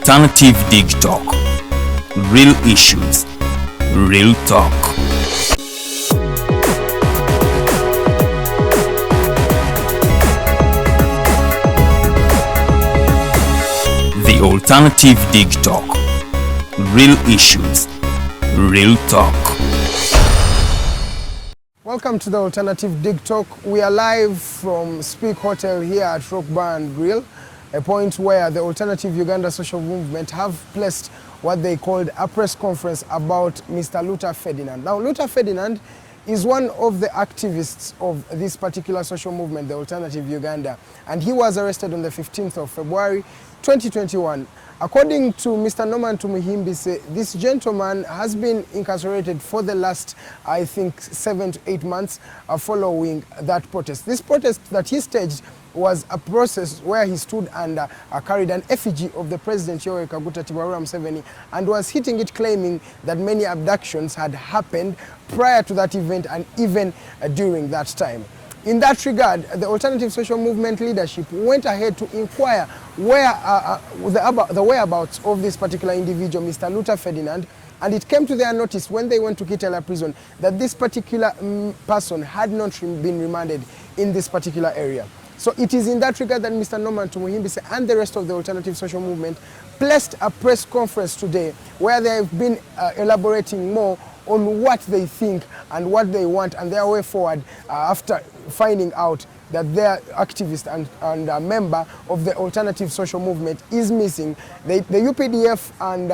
Alternative Dig Talk. Real issues, real talk. The Alternative Dig Talk. Real issues, real talk. Welcome to the Alternative Dig Talk. We are live from Speak Hotel here at Rock Bar and Grill, a point where the Alternative Uganda Social Movement have placed what they called a press conference about Mr. Luta Ferdinand. Now, Luta Ferdinand is one of the activists of this particular social movement, the Alternative Uganda, and he was arrested on the 15th of February 2021. According to Mr. Norman Tumuhimbise, this gentleman has been incarcerated for the last, I think, 7 to 8 months following that protest. This protest that he staged was a process where he stood and carried an effigy of the President Museveni and was hitting it, claiming that many abductions had happened prior to that event and even during that time. In that regard, the Alternative Social Movement leadership went ahead to inquire where the whereabouts of this particular individual, Mr. Luta Ferdinand, and it came to their notice when they went to Kitalya prison that this particular person had not been remanded in this particular area. So it is in that regard that Mr. Norman Tumuhimbise and the rest of the Alternative Social Movement placed a press conference today where they have been elaborating more on what they think and what they want and their way forward after finding out that their activist and a member of the Alternative Social Movement is missing. The UPDF and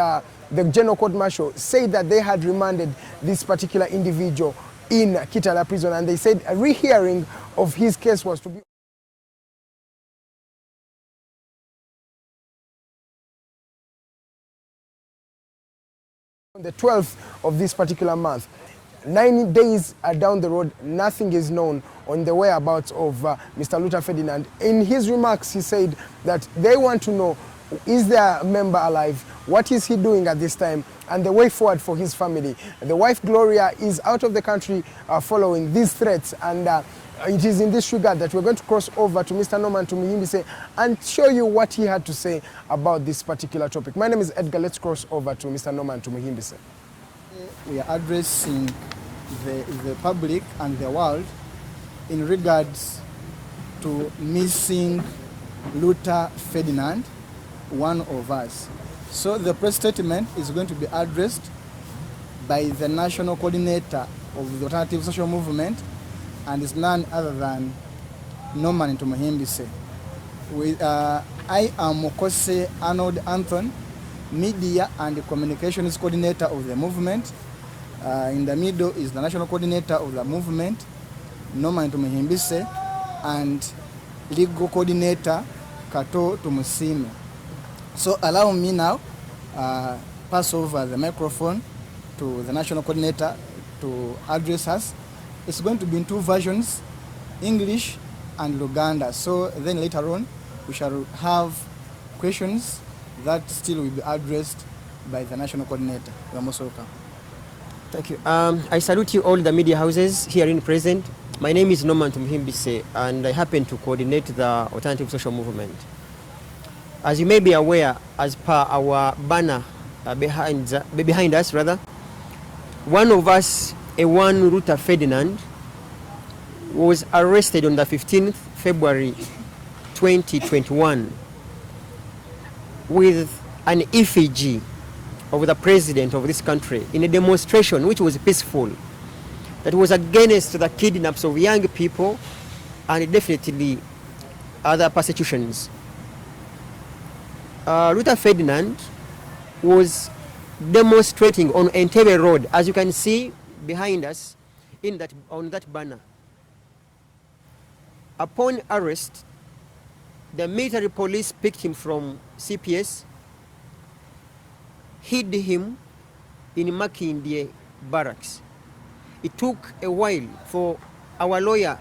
the General Court Martial said that they had remanded this particular individual in Kitalya prison, and they said a rehearing of his case was to be on the 12th of this particular month. 9 days down the road, nothing is known on the whereabouts of Mr. Luta Ferdinand. In his remarks, he said that they want to know, is their member alive? What is he doing at this time? And the way forward for his family. The wife, Gloria, is out of the country following these threats, and it is in this regard that we're going to cross over to Mr. Norman Tumuhimbise and show you what he had to say about this particular topic. My name is Edgar. Let's cross over to Mr. Norman Tumuhimbise. We are addressing the public and the world in regards to missing Luta Ferdinand, one of us. So the press statement is going to be addressed by the National Coordinator of the Alternative Social Movement, and is none other than Norman Tumuhimbise. I am Mokose Arnold Anthony, Media and Communications Coordinator of the movement. In the middle is the National Coordinator of the movement, Norman Tumuhimbise, and Legal Coordinator, Kato Tumusime. So allow me now pass over the microphone to the National Coordinator to address us. It's going to be in two versions, English and Luganda. So then later on, we shall have questions that still will be addressed by the National Coordinator. You are most welcome. Thank you. I salute you all the media houses here in present. My name is Norman Tumuhimbise, and I happen to coordinate the Alternative Social Movement. As you may be aware, as per our banner behind us, one of us, one Luta Ferdinand, was arrested on the 15th February 2021 with an effigy of the president of this country in a demonstration which was peaceful, that was against the kidnaps of young people and definitely other persecutions. Luta Ferdinand was demonstrating on Entebbe Road, as you can see behind us on that banner. Upon arrest, the military police picked him from CPS, hid him in Makindye barracks. It took a while for our lawyer,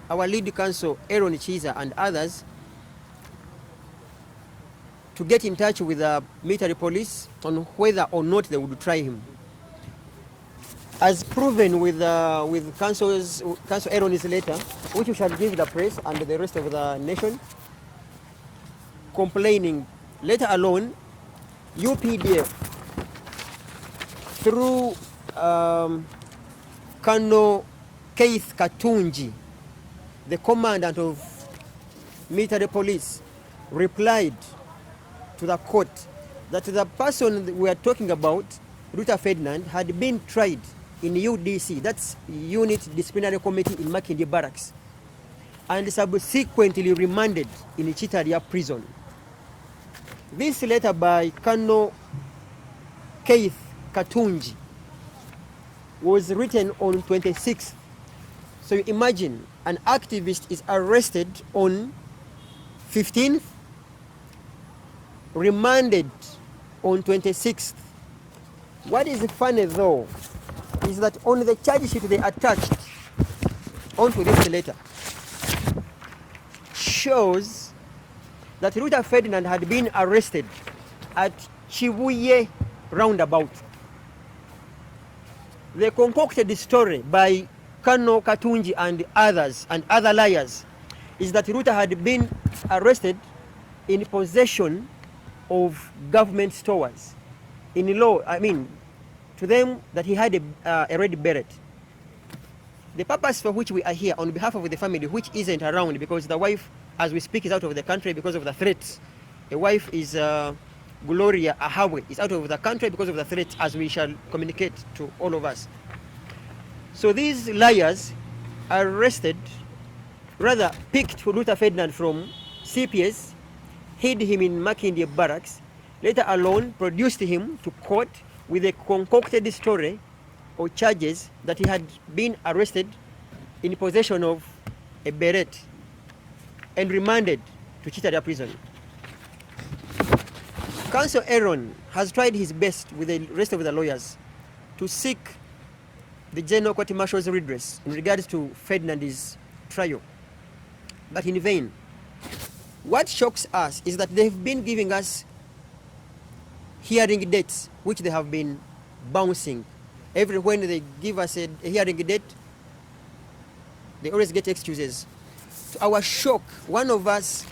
our lead counsel, Aaron Chiza, and others to get in touch with the military police on whether or not they would try him. As proven with Council Aaron's letter, which we shall give the press and the rest of the nation, complaining, let alone UPDF through Colonel Keith Katunji, the commandant of military police, replied to the court that the person we are talking about, Luta Ferdinand, had been tried in UDC, that's Unit Disciplinary Committee in Makindye Barracks, and subsequently remanded in Kitalya Prison. This letter by Colonel Keith Katunji was written on 26th. So you imagine an activist is arrested on 15th, remanded on 26th. What is funny though is that on the charge sheet they attached onto this letter shows that Luta Ferdinand had been arrested at Chibuye roundabout. The concocted story by Colonel Katunji and others and other liars is that Luta had been arrested in possession of government stores. In law, I mean, to them that he had a red beret. The purpose for which we are here on behalf of the family, which isn't around because the wife, as we speak, is out of the country because of the threats. The wife is Gloria Ahawe, is out of the country because of the threats, as we shall communicate to all of us. So these liars arrested, rather picked Luta Ferdinand from CPS, hid him in Makindye Barracks, later alone produced him to court with a concocted story or charges that he had been arrested in possession of a beret and remanded to Kitalya Prison. Counsel Aaron has tried his best with the rest of the lawyers to seek the General Court Martial's redress in regards to Ferdinand's trial, but in vain. What shocks us is that they've been giving us hearing dates, which they have been bouncing. Every when they give us a hearing date, they always get excuses. To our shock, one of us,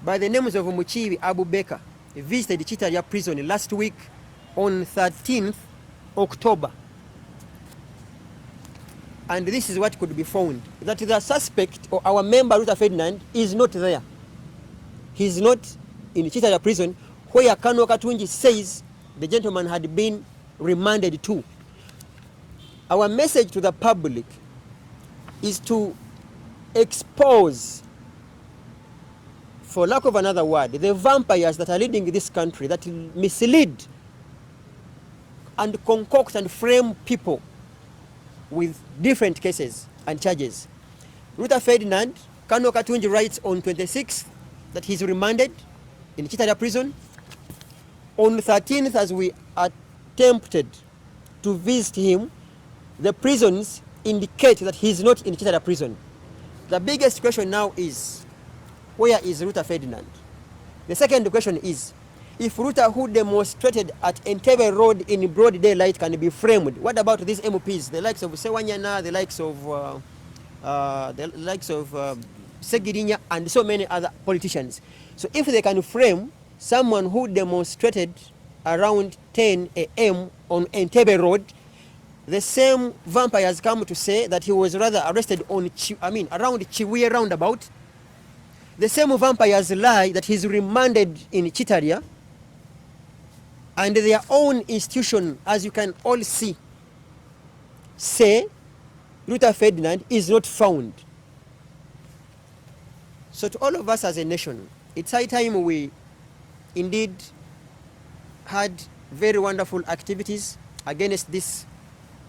by the names of Muchibi Abu Beka, visited Kitalya Prison last week on 13th October. And this is what could be found, that the suspect or our member Luta Ferdinand is not there. He's not in Kitalya Prison, where Colonel Katunji says the gentleman had been remanded to. Our message to the public is to expose, for lack of another word, the vampires that are leading this country, that mislead and concoct and frame people with different cases and charges. Luta Ferdinand, Colonel Katunji writes on 26th that he's remanded in Kitalya Prison. On 13th, as we attempted to visit him, the prisons indicate that he's not in Kitalya Prison. The biggest question now is, where is Luta Ferdinand? The second question is, if Luta, who demonstrated at Entebbe Road in broad daylight, can be framed, what about these MPs, the likes of Sewanyana, the likes of Segirinya, and so many other politicians? So if they can frame someone who demonstrated around 10 a.m. on Entebbe Road, the same vampires come to say that he was rather arrested on, around Chibuye roundabout. The same vampires lie that he's remanded in Kitalya, and their own institution, as you can all see, say Luta Ferdinand is not found. So to all of us as a nation, it's high time we indeed had very wonderful activities against this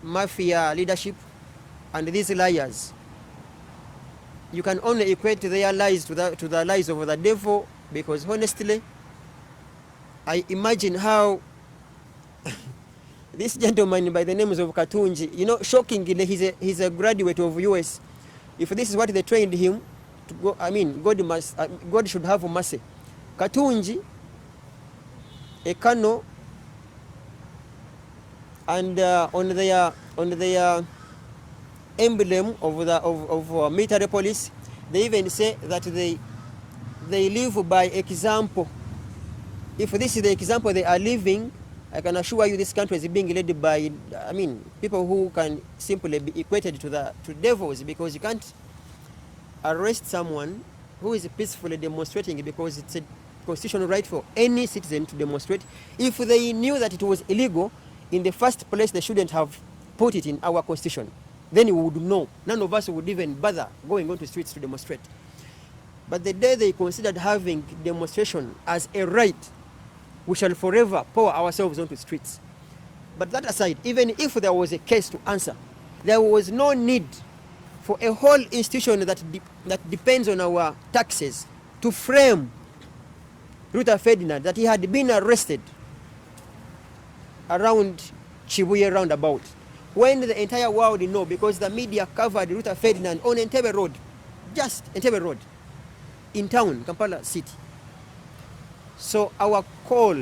mafia leadership and these liars. You can only equate their lies to the lies of the devil, because honestly, I imagine how this gentleman by the names of Katunji, shockingly, he's a graduate of US. If this is what they trained him to go, God should have mercy. Katunji, a colonel, and on their emblem of military police, they even say that they live by example. if this is the example they are living, I can assure you this country is being led by, people who can simply be equated to devils, because you can't arrest someone who is peacefully demonstrating, because it's a constitutional right for any citizen to demonstrate. If they knew that it was illegal, in the first place they shouldn't have put it in our constitution. Then we would know. None of us would even bother going onto streets to demonstrate. But the day they considered having demonstration as a right, we shall forever pour ourselves onto streets. But that aside, even if there was a case to answer, there was no need for a whole institution that depends on our taxes to frame Luta Ferdinand that he had been arrested around Chibuye roundabout, when the entire world know, because the media covered Luta Ferdinand on Entebbe Road, just Entebbe Road, in town, Kampala City. So our call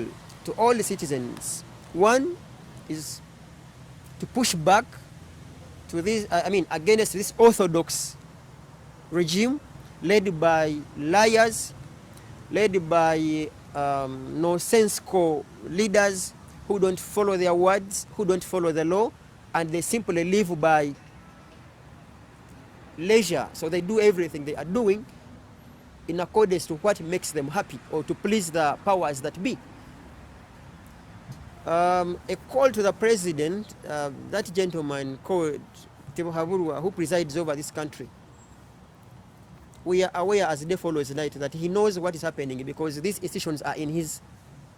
to all the citizens, one is to push back to this, against this orthodox regime led by liars, led by nonsensical leaders who don't follow their words, who don't follow the law, and they simply live by leisure. So they do everything they are doing in accordance to what makes them happy or to please the powers that be. A call to the president, that gentleman called Tumuhimbise, who presides over this country. We are aware as day follows night that he knows what is happening, because these institutions are in his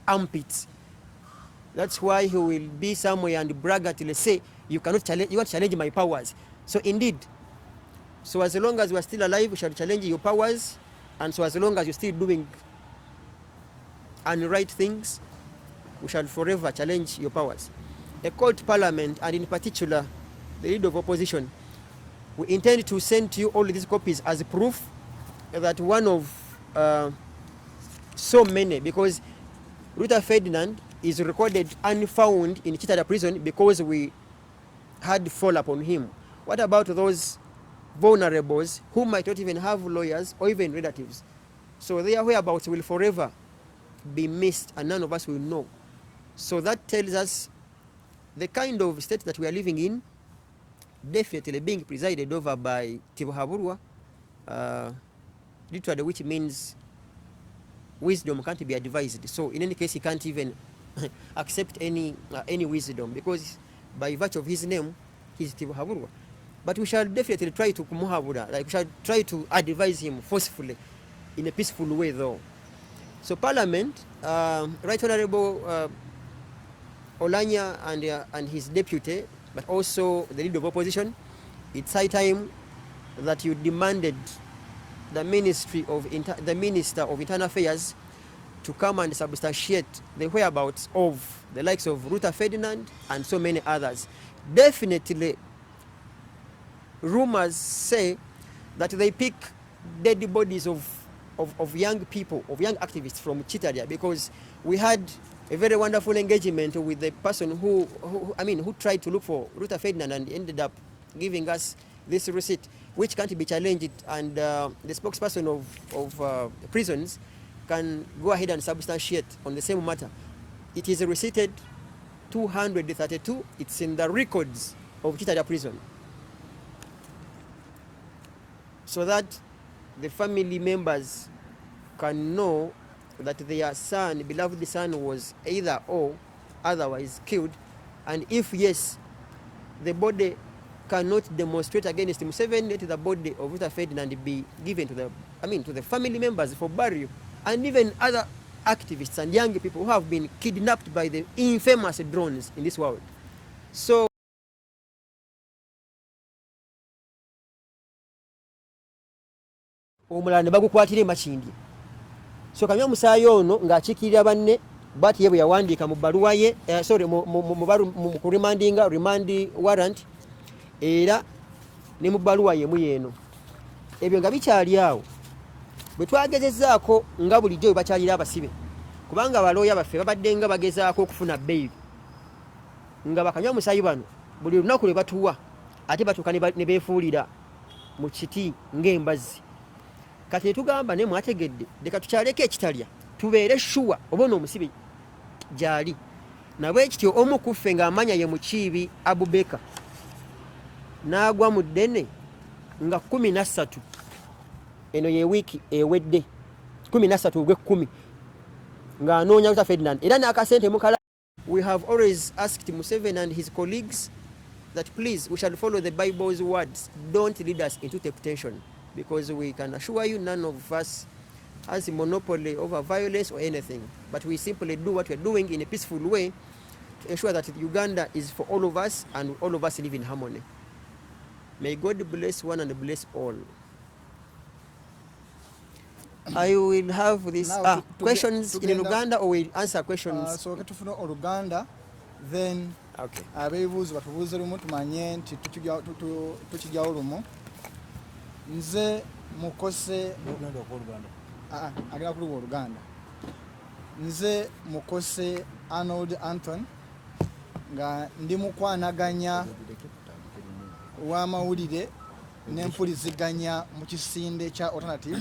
armpits. That's why he will be somewhere and brag until say, you want to challenge my powers. So indeed, so as long as we are still alive, we shall challenge your powers. And so as long as you're still doing unright things, we shall forever challenge your powers. A call to Parliament, and in particular the leader of opposition, we intend to send to you all these copies as proof that one of so many, because Luta Ferdinand is recorded unfound in Kitalya prison because we had fall upon him. What about those vulnerables who might not even have lawyers or even relatives? So their whereabouts will forever be missed and none of us will know. So that tells us the kind of state that we are living in, definitely being presided over by Tumuhimbise, literally, which means wisdom can't be advised. So in any case, he can't even accept any wisdom, because by virtue of his name, he's Tumuhimbise. But we shall definitely try to kumuhabura, like we shall try to advise him forcefully in a peaceful way though. So Parliament, Right Honorable Olanya and his deputy, but also the leader of opposition, it's high time that you demanded the Minister of Internal Affairs to come and substantiate the whereabouts of the likes of Luta Ferdinand and so many others. Definitely, rumors say that they pick dead bodies of young people, of young activists from Kitalya, because we had a very wonderful engagement with the person who tried to look for Luta Ferdinand and ended up giving us this receipt, which can't be challenged, and the spokesperson of prisons can go ahead and substantiate on the same matter. It is receipted 232. It's in the records of Kitalya prison, so that the family members can know that their son, beloved son, was either or otherwise killed, and if yes, the body cannot demonstrate against Museveni, let the body of Luta Ferdinand be given to the family members for burial, and even other activists and young people who have been kidnapped by the infamous drones in this world. So omulanda bagukwatire Makindye. So kamya musaayi ono ng'akiikirira banne bati ye bwe yawandiika mu bbaluwa ye mu kuremandinga remand warrant, era ne mu bbaluwa yemu yeeno. Ebyo nga bikyali awo, bwe twagezezaako nga bulijjo bwe bakyalira abasibe, kubanga abalooya baffe babadde nga bagezaako okufuna bbeeyi, nga bakanywa musaayi bano buli lunaku lwe batuwa ate batuuka ne beefuulira mu kiti ng'embazzi. Kati tugamba ne mwategedde, leka tukyaleko Kitalya tubeere sure oba ono omusibe gyali nabwe ekityo omu ku ffe ng'amanya ye mukiibi Abubeka n'agwa mu ddene nga 13 eno ye wiiki ewedde 13 ogw'ekkumi ng'anoonya Luta Ferdinand era n'akasente mukala. We have always asked Museveni and his colleagues that please we shall follow the Bible's words, don't lead us into temptation, because we can assure you none of us has a monopoly over violence or anything, but we simply do what we're doing in a peaceful way to ensure that Uganda is for all of us and all of us live in harmony. May God bless one and bless all. I will have this questions in Uganda, or will answer questions. So katufuna Oluganda, then Okay. abeebuuzi batubuuze lumu tumanye nti tukijjawo lumu. Nze mukose agenda kuluwa Oluganda. Nze mukose Arnold Anton nga ndi mukwanaganya w'amawulire n'empuliziganya mu kisinde kya Alternative,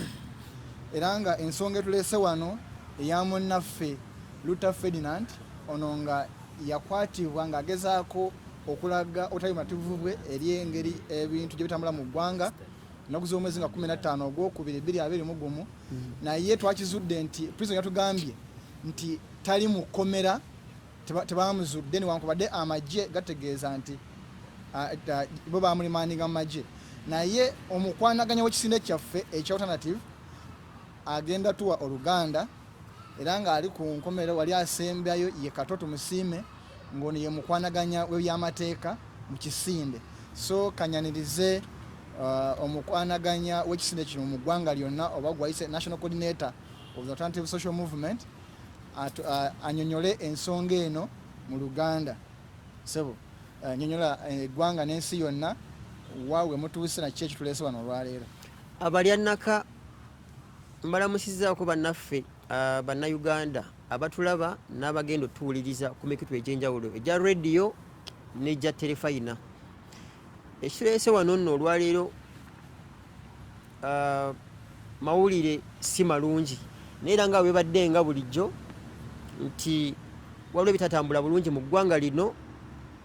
era nga ensonga etuleese wano eya munnaffe Luta Ferdinand ono nga yakwatibwa ng'agezaako okulaga obutayimativu bwe eri engeri ebintu gye bitambula mu ggwanga ennaku z'omwezi nga 15 ogwokubiri 2021, naye twakizudde nti prison yatugambye nti tali mu kkomera, tebamuzudde newankubadde amagye gategeeza nti bo bamulimandinga mu magye, naye omukwanaganya w'ekisinde kyaffe ekya Alternative agenda tuwa Oluganda era nga ali ku nkomero wali asembyayo ye Katoto Musiime ng'ono ye mukwanaganya w'ebyamateeka mu kisinde. So kanyanirize omukwanaganya w'ekisinde kino mu ggwanga lyonna oba gwayise National Coordinator of the Alternative Social Movement anyonyole ensonga eno mu Luganda. Sebo nyonyola eggwanga n'ensi yonna waawe mutuuse na kiki tuleese wano olwaleero. Abalyanaka mbalamusizzaako bannaffe bannayuganda abatulaba n'abagenda otuwuliriza ku mikutu egy'enjawulo egya rediyo n'egya terefayina. Ekituleese wano nno olwaleero mawulire si malungi, naye era nga webadde nga bulijjo nti waliwo ebitatambula bulungi mu ggwanga lino,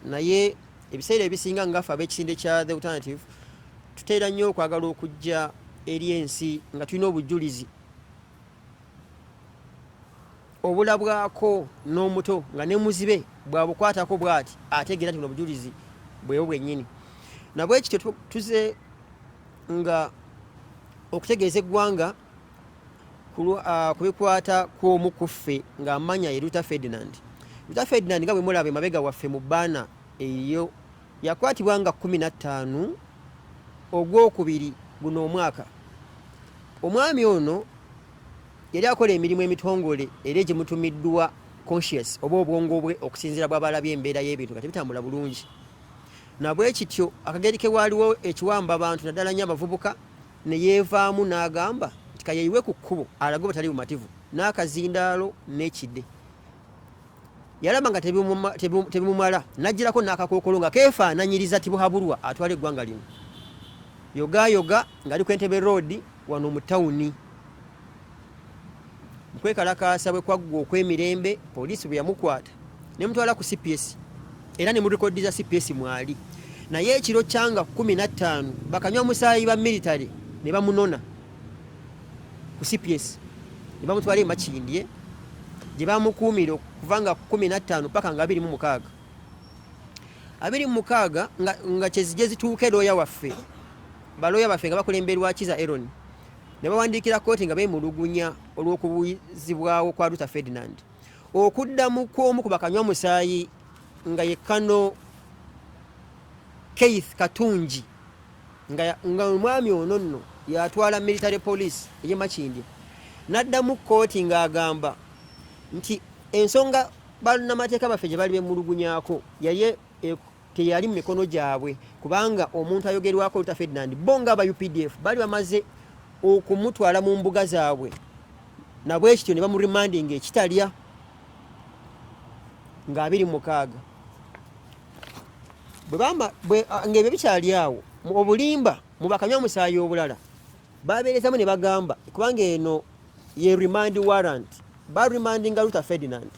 naye ebiseera ebisinga ngaffe ab'ekisinde kya The Alternative tuteera nnyo okwagala okujja eri ensi nga tulina obujulizi obulabwako n'omuto nga ne muzibe bwabukwatako bw'ati ategeera nti buno obujulizi bwewo bwennyini. Nabwe ekityo tuze nga okutegeeza eggwanga ku bikwata kw'omu ku ffe ng'amanya ye Luta Ferdinand. Luta Ferdinand nga bwe mulaba emabega waffe mu bbaana eyo yakwatibwa nga 15 ogwokubiri guno omwaka. Omwami ono yali akola emirimu emitongole era gye mutumiddwa conscious oba obwongo bwe okusinziira bw'abalabye embeera y'ebintu nga tebitambula bulungi. Nabwe kityo akageri ke waaliwo ekiwamba abantu naddala nnyo abavubuka ne yeevaamu n'agamba nti kayeyiwe ku kkubo alage bwe tali bumativu n'akazindaalo n'ekidde. Yalaba nga tebimumala n'agirako n'akakookolo nga keefaananyiriza tibuhabulwa atwala eggwanga lino. Yoga ng'ali ku Entebbe Road wano mu tawuni. Mukwekalakaasa bwe kwaggwa okw'emirembe poliisi bwe yamukwata ne mutwala ku CPS era ne murekodiza CPS mwali. Naye ekiro kyanga 15 bakanywa musaayi ba military ne bamunona ku CPS ne bamutwala e Makindye gye bamukuumira okuva nga 15 paka nga 26 nga kyezijje zituuke looya waffe balooya baffe nga bakulemberwa Kiza Aaron ne bawandiikira kooti nga beemulugunya olw'okubuzibwawo kwa Luta Ferdinand. Okuddamu kw'omu ku bakanywa musaayi nga ye Kano Keith Katungi nga omwami ono nno yatwala military police ey'e Makindye n'addamu kooti ng'agamba nti ensonga bannamateeka baffe gye bali bemulugunyaako teyali mu mikono gyabwe, kubanga omuntu ayogerwako Luta Ferdinand bo ng'aba UPDF bali bamaze okumutwala mu mbuga zaabwe, nabwe ekityo ne bamuremandinga ekitalya nga 26. Ng'ebyo bikyali awo obulimba mu bakanywa musaayi obulala babeerezamu ne bagamba kubanga eno ye remand warrant remandinga Luta Ferdinand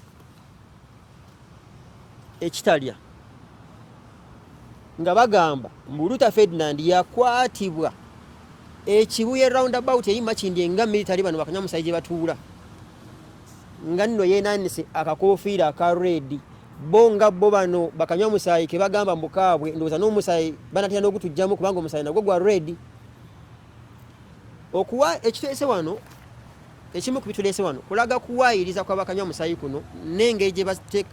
Kitalya nga bagamba mbu Luta Ferdinand yakwatibwa ekibuye roundabout eyi Makindye nga military bano bakanyamusayi gye batuula nga nno yeenanise akakofiira aka red bonga bo bano bakanyamusayi ke bagamba mbukaabwe ndowooza n'omusayi banatera n'ogutujjamu kubanga omusayi nagwo gwa red okuwa ekiteese wano ekimu ku bituleese wano kulaga kuwaayiriza kwa bakanyamusayi kuno n'engeri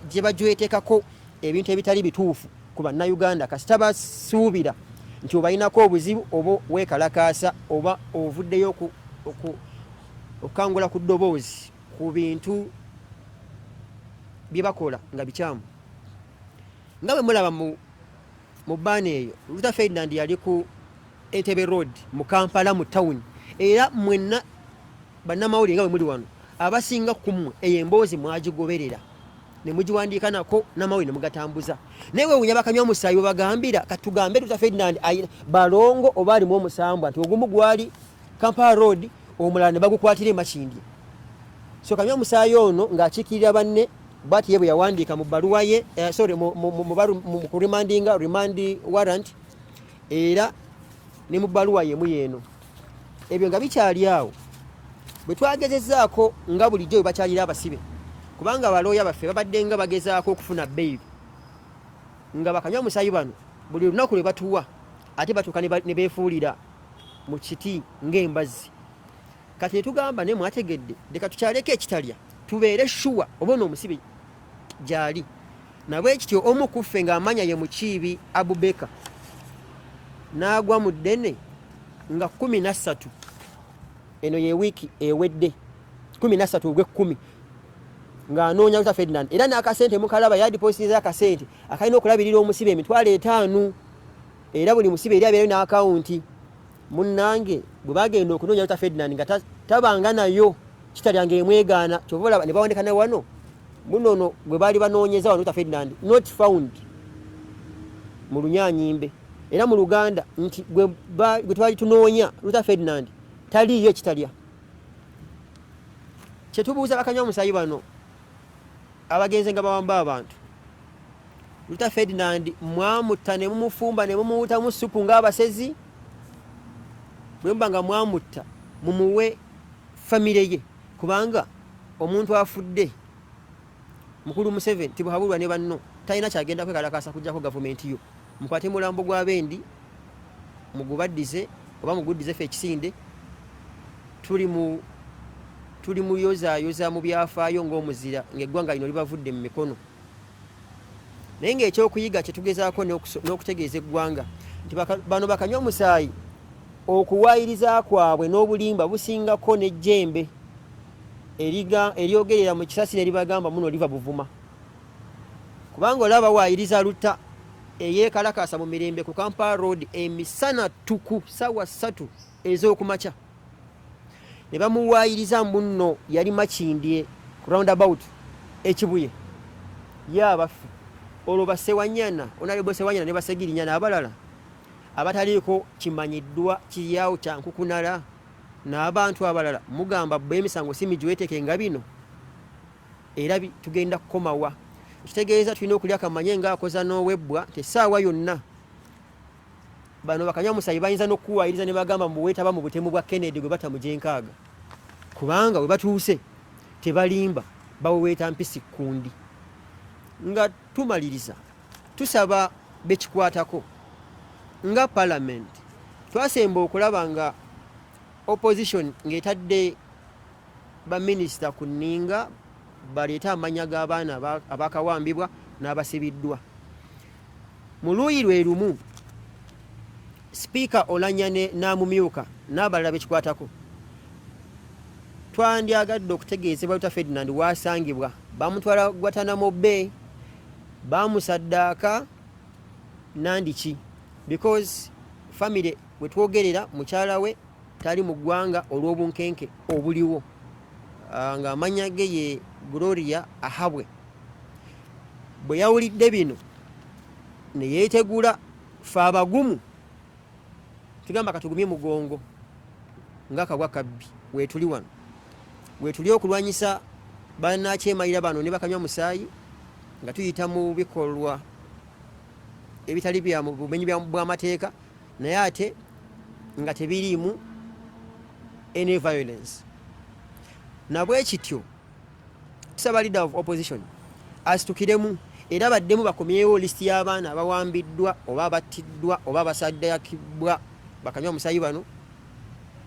gye bajwetekako ebintu ebitali bituufu ku bannayuganda kasita basuubira nti obalinako obuzibu oba weekalakaasa oba ovuddeyo okukangula ku ddoboozi ku bintu bye bakola nga bikyamu nga bwe mulaba mu bbaana eyo Luta Ferdinand yali ku Entebbe road mu Kampala mu town era mwenna bannamawulire nga bwe muli wano abasinga ku mmwe eyo emboozi mwagigoberera ne mugiwandiika nako n'amawulire ne mugatambuza naye weewuunya bakanywamusaayi we bagambira katugambe Luta Ferdinand balongo oba alimu omusambwa nti ogumu gwali Kampala road omulala ne bagukwatira e Makindye so kanywamusaayi ono ng'akiikirira banne bwati ye bwe yawandiika mu bbaluwa ye mu kuremandinga remand warrant era ne mu bbaluwa yemu yeeno ebyo nga bikyali awo bwe twagezezaako nga bulijjo bwe bakyalira abasibe kubanga abalooya baffe babadde nga bagezaako okufuna bail nga bakanywamusaayi bano buli lunaku lwe batuwa ate batuuka ne beefuulira mu kiti ng'embazzi kati ne tugamba naye mwategedde leka tukyaleko Kitalya tubeere shuwa oba ono omusibe gyali nabwe kityo omu ku ffe ng'amanya ye Mukiibi Abubeka n'agwa mu ddene nga 13 eno ye wiiki ewedde 13 ogw'ekkumi ng'anoonya Luta Ferdinand era n'akasente mukalaba yadipositiza akasente akalina okulabirira omusibe $5,000 era buli musibe eri abeereyo n'akawunti munnange bwe bagenda okunoonya Luta Ferdinand nga tabanga nayo Kitalya ng'emwegaana kyova olaba ne bawandika ne wano munono bwe baali banoonyeza wano Luta Ferdinand not found mu Lunyaanyimbe era mu Luganda nti gwe twali tunoonya Luta Ferdinand taliiyo Kitalya kyetubuuza bakanywamusaayi bano abagenze nga bawamba abantu Luta Ferdinand mwamutta ne mumufumba ne mumuwutamu supu ng'abasezi bwe muba nga mwamutta mumuwe famire ye kubanga omuntu afudde mukulu Museveni tibwabulwa ne banno talina kyagenda kwekalakasa kujjako gavumenti yo mukwate mulambo gw'abendi mugubaddize oba muguddize ffe ekisinde tuli mu yozaayoza mu byafaayo ng'omuzira ng'eggwanga lino libavudde mu mikono naye ng'ekyokuyiga kye tugezaako n'okutegeeza eggwanga nti bano bakanywamusaayi okuwaayiriza kwabwe n'obulimba busingako n'ejjembe eryogerera mu kisasi ne libagamba muno liva buvuma kubanga olaba waayiriza Luta eyeekalakasa mu mirembe ku Kampala road emisana tuku ssaawa 3 ez'okumakya ne bamuwaayiriza muno yali Makindye ku roundabout ekibuye yaabaffe olwo Basewanyana Honorable Sewanyana ne Basegirinyana abalala abataliiko kimanyiddwa kiryawo kya nkukunala n'abantu abalala mugamba bwe emisango si migiweteeke nga bino era tugenda kukomawa kitegeeza tulina okulya kamanye ng'akoza n'owebbwa tesaawa yonna bano bakanywamusaayi bayinza n'okuwaayiriza ne bagamba mbuweetaba mu butemu bwa Kennedy gwe bata mu Gyenkaaga kubanga we batuuse tebalimba baweweeta mpisi kundi nga tumaliriza tusaba bekikwatako nga parliament twasemba okulaba nga opposition ng'etadde baminisita ku nninga baleeta amanya g'abaana abakawambibwa n'abasibiddwa mu luuyi lwe lumu sipiika Olanyane n'amumyuka n'abalala bekikwatako twandyagadde okutegeezebwa Luta Ferdinand waasangibwa bamutwala Guantanamo Bay bamusaddaaka nandiki because family we twogerera mukyala we tali mu ggwanga olw'obunkenke obuliwo nga amanya ge ye Gloria Ahabwe bwe yawulidde bino ne yeetegula fe abagumu tugamba katugumye mugongo ng'akagwa kabbi weetuli wano weetuli okulwanyisa banakyemalira bano ne bakanywa musaayi nga tuyita mu bikolwa ebitali bya mu bumenyi bw'amateeka naye ate nga tebiriimu any violence. Nabwe kityo tusaba leader of opposition asitukiremu era baddemu bakomyewo lisiti y'abaana abawambiddwa oba abattiddwa oba abasaddayakibwa bakanywa musaayi bano,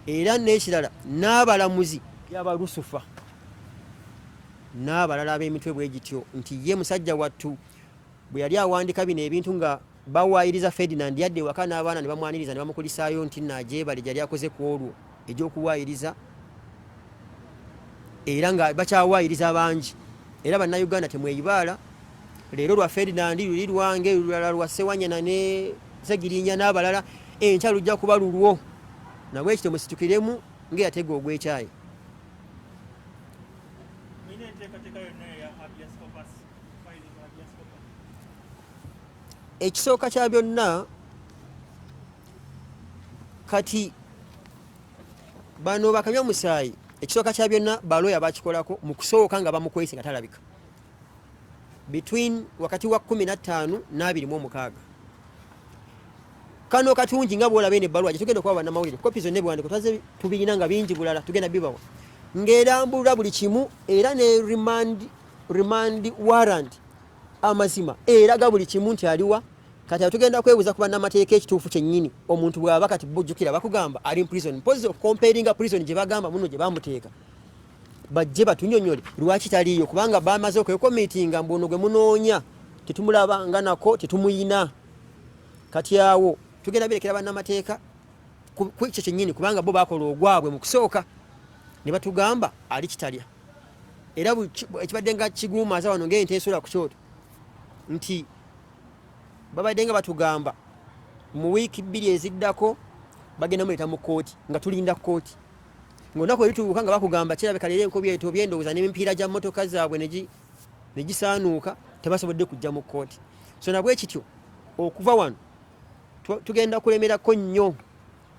era n'ekirala n'abalamuzi y'abalusufa n'abalala ab'emitwe bwe gityo nti ye musajja wattu bwe yali awandika bino ebintu nga bawaayiriza Ferdinand yadde waka n'abaana ne bamwaniriza ne bamukulisaayo nti najeebale gyali akoze ku olwo egy'okuwaayiriza, era nga bakyawaayiriza bangi, era bannayuganda temweyibaala. Leero lwa Ferdinand luli lwange, lulala lwa Sewanyana ne Segirinya n'abalala, enkya lujja kuba lulwo. Nabwe ekityo musitukiremu ng'eyatega ogw'ekyayi. Ekisooka kya byonna kati bano bakanywa musaayi, ekisooka kya byonna balooya bakikolako mu kusooka nga bamukwese nga talabika between wakati wa 15 na 26. Kano katungi nga bwolaba eno ebbaluwa gye tugenda okuba bannamawulire, kopi zonna ebiwandiiko twaze tubirina nga bingi bulala tugenda bibawa ng'erambulula buli kimu, era ne remand warrant amazima eraga buli kimu nti aliwa. Kati tugenda kwebuuza ku bannamateeka ekituufu kyennyini omuntu bw'aba kati bujjukira bakugamba ali in prison, positive of comparing prison gye bagamba muno gye bamuteeka, bajje batunyonyole lwaki taliyo, kubanga bamaze okwekomitinga mbuno gwe munoonya tetumulabanga nako tetumuyina. Kati awo tugenda birekera bannamateeka ku ekyo kyennyini, kubanga bo bakola ogwabwe mu kusooka ne batugamba ali Kitalya. Era ekibadde nga kiguumaaza wano ng'ente esula ku kyoto nti babadde nga batugamba mu wiiki 2 eziddako bagenda muleta mu kooti nga tulinda kooti, ng'olunaku olituuka nga bakugamba kirabika leero enkobi etobye endowooza n'emipiira gya mmotoka zaabwe ne gisaanuuka tebasobodde kujja mu kooti. So nabwe kityo okuva wano tugenda kulemerako nnyo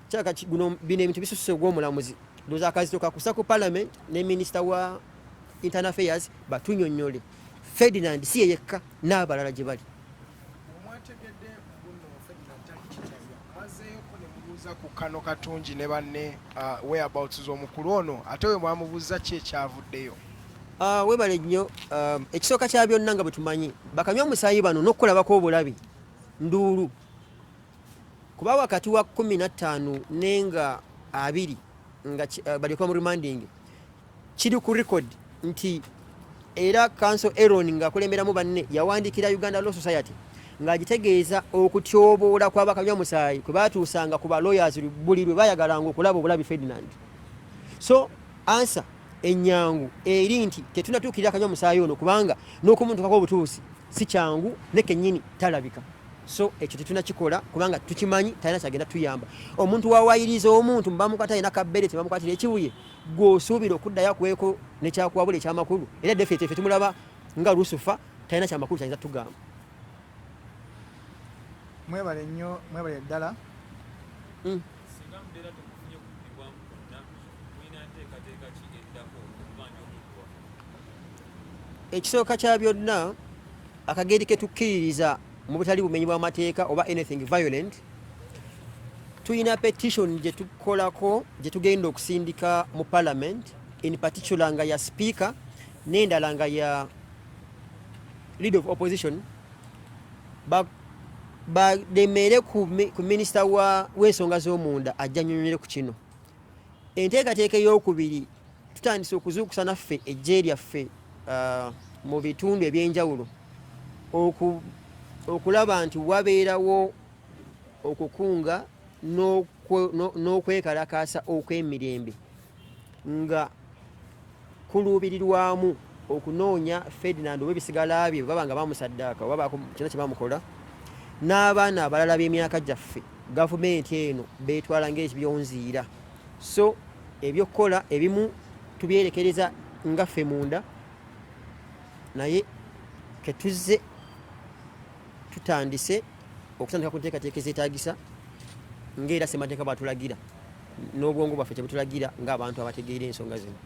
kyaka guno bino ebintu bisusse ogw'omulamuzi ndowooza akazitoka kusa ku parliament ne minisita wa internal affairs batunyonyole Ferdinand si ye yekka n'abalala gye bali. Omwategedde buno Ferdinand Kitalya mazeeko ne mubuuza ku Kano Katungi ne banne whereabouts z'omukulu ono, ate we mwamubuuza ki ekyavuddeyo? Webale nnyo. Ekisooka kya byonna nga bwe tumanyi bakanywa musaayi bano n'okukolabako obulabi nduulu, kuba wakati wa 15 nenga 2 nga balikuwa mu remanding kiri ku record nti era Council Aaron nga kulemberamu banne yawandikira Uganda Law Society ng'agitegeeza okutyoboola kw'abakanywa musaayi kwe baatuusanga ku ba lawyers buli lwe bayagalanga okulaba obulabi Ferdinand. So answer ennyangu eri nti tetunatuukirira akanywa musaayi ono kubanga n'okumutuukako obutuusi si kyangu ne kennyini talabika. So ekyo tetunakikola kubanga tukimanyi talina kyagenda tuyamba. Omuntu wawaayiriza omuntu mbamukata alina kabbere tebamukwatira ekibuye gw'osuubira okuddayo akuweeko nekyakuwabula ekyamakulu, era defete ffe tumulaba nga lusufa talina kyamakulu kyayinza tugamba. Mwebale nnyo, mwebale ddala. Ekisooka kya byonna akageri ke tukkiririza mu butali bumenyi bw'amateeka oba anything violent, tuyina petition gye tukolako gye tugenda okusindika mu parliament, in particular nga ya speaker n'endala nga ya leader of opposition bademere ku minisita w'ensonga z'omunda ajja nnyonnyole ku kino. Enteekateeka ey'okubiri tutandise okuzuukusa naffe ejje lyaffe mu bitundu eby'enjawulo okulaba nti wabeerawo okukunga n'okwekalakaasa okw'emirembe nga kuluubirirwamu okunoonya Ferdinand ow'ebisigala bye baba nga bamusaddaaka oba baako kino kye bamukola, n'abaana abalala b'emyaka gyaffe gavumenti eno beetwala ng'ebyonziira. So ebyokukola ebimu tubyerekereza ngaffe munda, naye ketuzze tutandise okutandika ku nteekateeka ezeetaagisa ng'era ssemateeka batulagira n'obwongo bwaffe kye butulagira ng'abantu abategeera ensonga zino.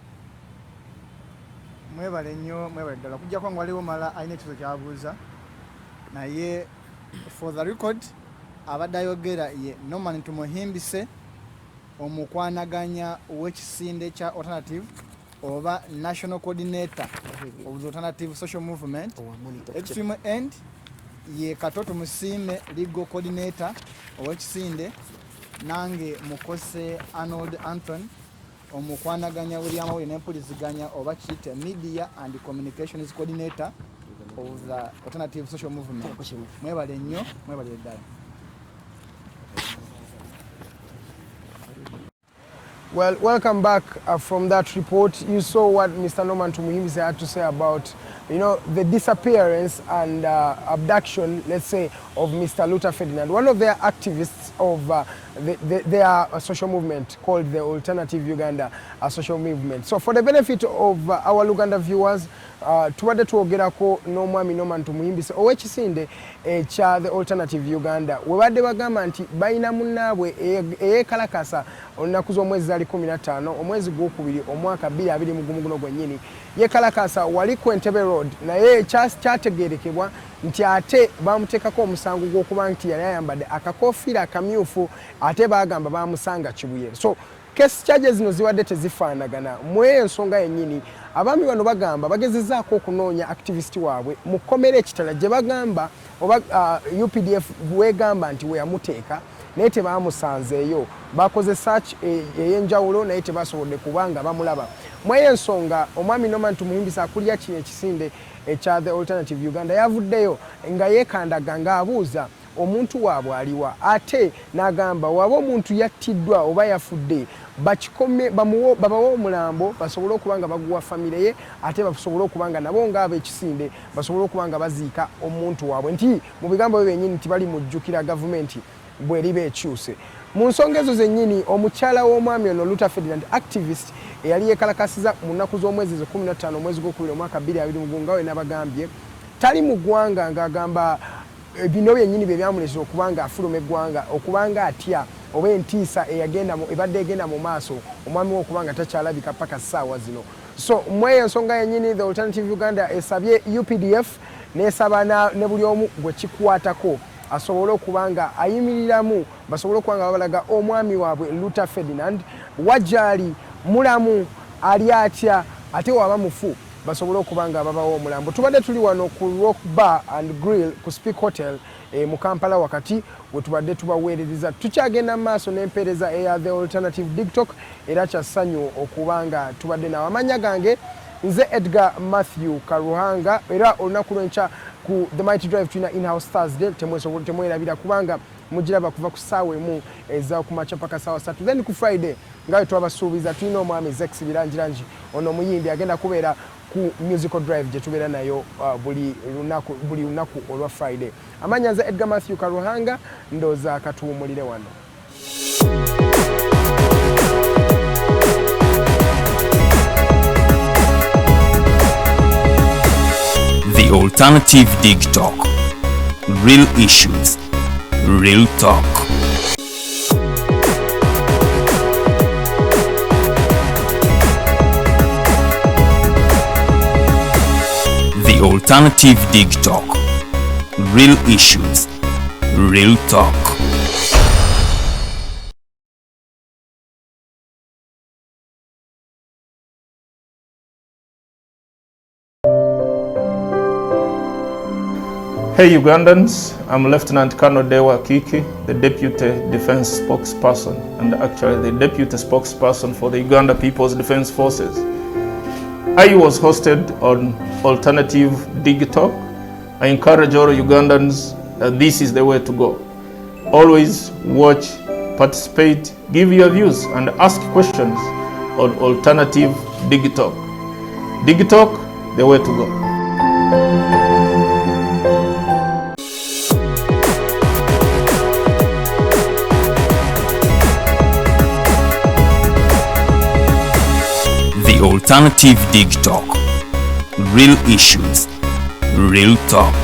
mwebale nnyo mwebale ddala okujja kwa waliwo mala alina ekizo kyabuuza naye for the record abadde ayogera ye Norman Tumuhimbise omukwanaganya w'ekisinde kya alternative oba National Coordinator of the Alternative Social Movement. Extreme End ye Katoto Musime Legal Coordinator ow'ekisinde nange Mukose Arnold Anthony omukwanaganya William n'empuliziganya oba kiyite Media and Communications Coordinator of the Alternative Social Movement. Mwebale nnyo mwebale ddala. Well, welcome back from that report. You saw what Mr. Norman Tumuhimbise had to say about, the disappearance and abduction, let's say, of Mr. Luta Ferdinand, one of their activists of their social movement called the Alternative Uganda Social Movement. So for the benefit of our Luganda viewers, tubadde twogerako n'omwami Norman Tumuhimbise ow'ekisinde ekya the Alternative Uganda webadde bagamba nti balina munnaabwe eyeekalakasa olunaku z'omwezi zaali 15 omwezi gwokubiri omwaka 2020 guno gwennyini yeekalakasa wali ku Entebbe Road naye kyategeerekebwa nti ate bamuteekako omusango gw'okuba nti yali ayambadde akakofiira akamyufu ate baagamba bamusanga Kibuye. So case charges zino zibadde tezifaanagana mu eyo ensonga yennyini abaami bano bagamba bagezezzaako okunoonya activist waabwe mu kkomera ekitala gye bagamba oba UPDF bwegamba nti weyamuteeka naye tebaamusanzeeyo bakoze search ey'enjawulo naye tebasobodde kubanga bamulaba. Mu eyo ensonga omwami Norman Tumuhimbise akulira kino ekisinde ekya the Alternative Uganda yavuddeyo nga yeekandaga ng'abuuza omuntu waabwe aliwa ate n'agamba waba omuntu yattiddwa oba yafudde bakikome babawa omulambo basobole okuba nga baguwa famire ye ate basobole okuba nga nabo ng'abo ekisinde basobole okuba nga baziika omuntu waabwe nti mu bigambo byo byennyini tibali mujjukira gavumenti bweriba ekyuse. Mu nsonga ezo zennyini omukyala w'omwami ono Luta Ferdinand activist eyali yeekalakasiza mu nnaku z'omwezi 15 omwezi gw'okubiri omwaka 2020 nga we nabagambye tali mu ggwanga ng'agamba bino byennyini bye byamuleetera okuba nga afuluma eggwanga okuba nga atya oba entiisa ebadde egenda mu maaso omwami we okuba nga takyalabika paka ssaawa zino. So mu eyo ensonga yennyini the Alternative Uganda esabye UPDF n'esaba ne buli omu gwe kikwatako asobole okuba nga ayimiriramu basobole okuba nga babalaga omwami waabwe Luta Ferdinand wajjali mulamu ali atya ate waba mufu basobole okuba nga babawo omulambo. Tubadde tuli wano ku Rock Bar and Grill ku Speak Hotel mu Kampala wakati we tubadde tubaweereza tukyagenda mu maaso n'empeereza eya the Alternative Diktok era kyassanyu okuba nga tubadde nawo. Amanya gange nze Edgar Matthew Karuhanga era olunaku lw'enkya ku The Mighty Drive tulina in-house Thursday temwerabira kubanga mugiraba kuva ku ssaawa emu eza kumakya paka ssaawa 3 then ku Friday nga we twabasuubiza tulina omwami Zex Birangirangi ono muyimbi agenda kubeera ku musical drive gye tubeera nayo buli lunaku olwa Friday. Amanya nze Edgar Matthew Karuhanga ndooza katuwumulire wano. The Alternative Diktok. Real issues, real talk. The Alternative Diktok. Real issues, real talk. Hey Ugandans, I'm Lieutenant Colonel Dewa Kiki, the Deputy Defense Spokesperson and actually the Deputy Spokesperson for the Uganda People's Defense Forces. I was hosted on Alternative Diktok. I encourage all Ugandans that this is the way to go. Always watch, participate, give your views and ask questions on Alternative Diktok. Diktok, the way to go. The Alternative Diktok. Real issues, real talk.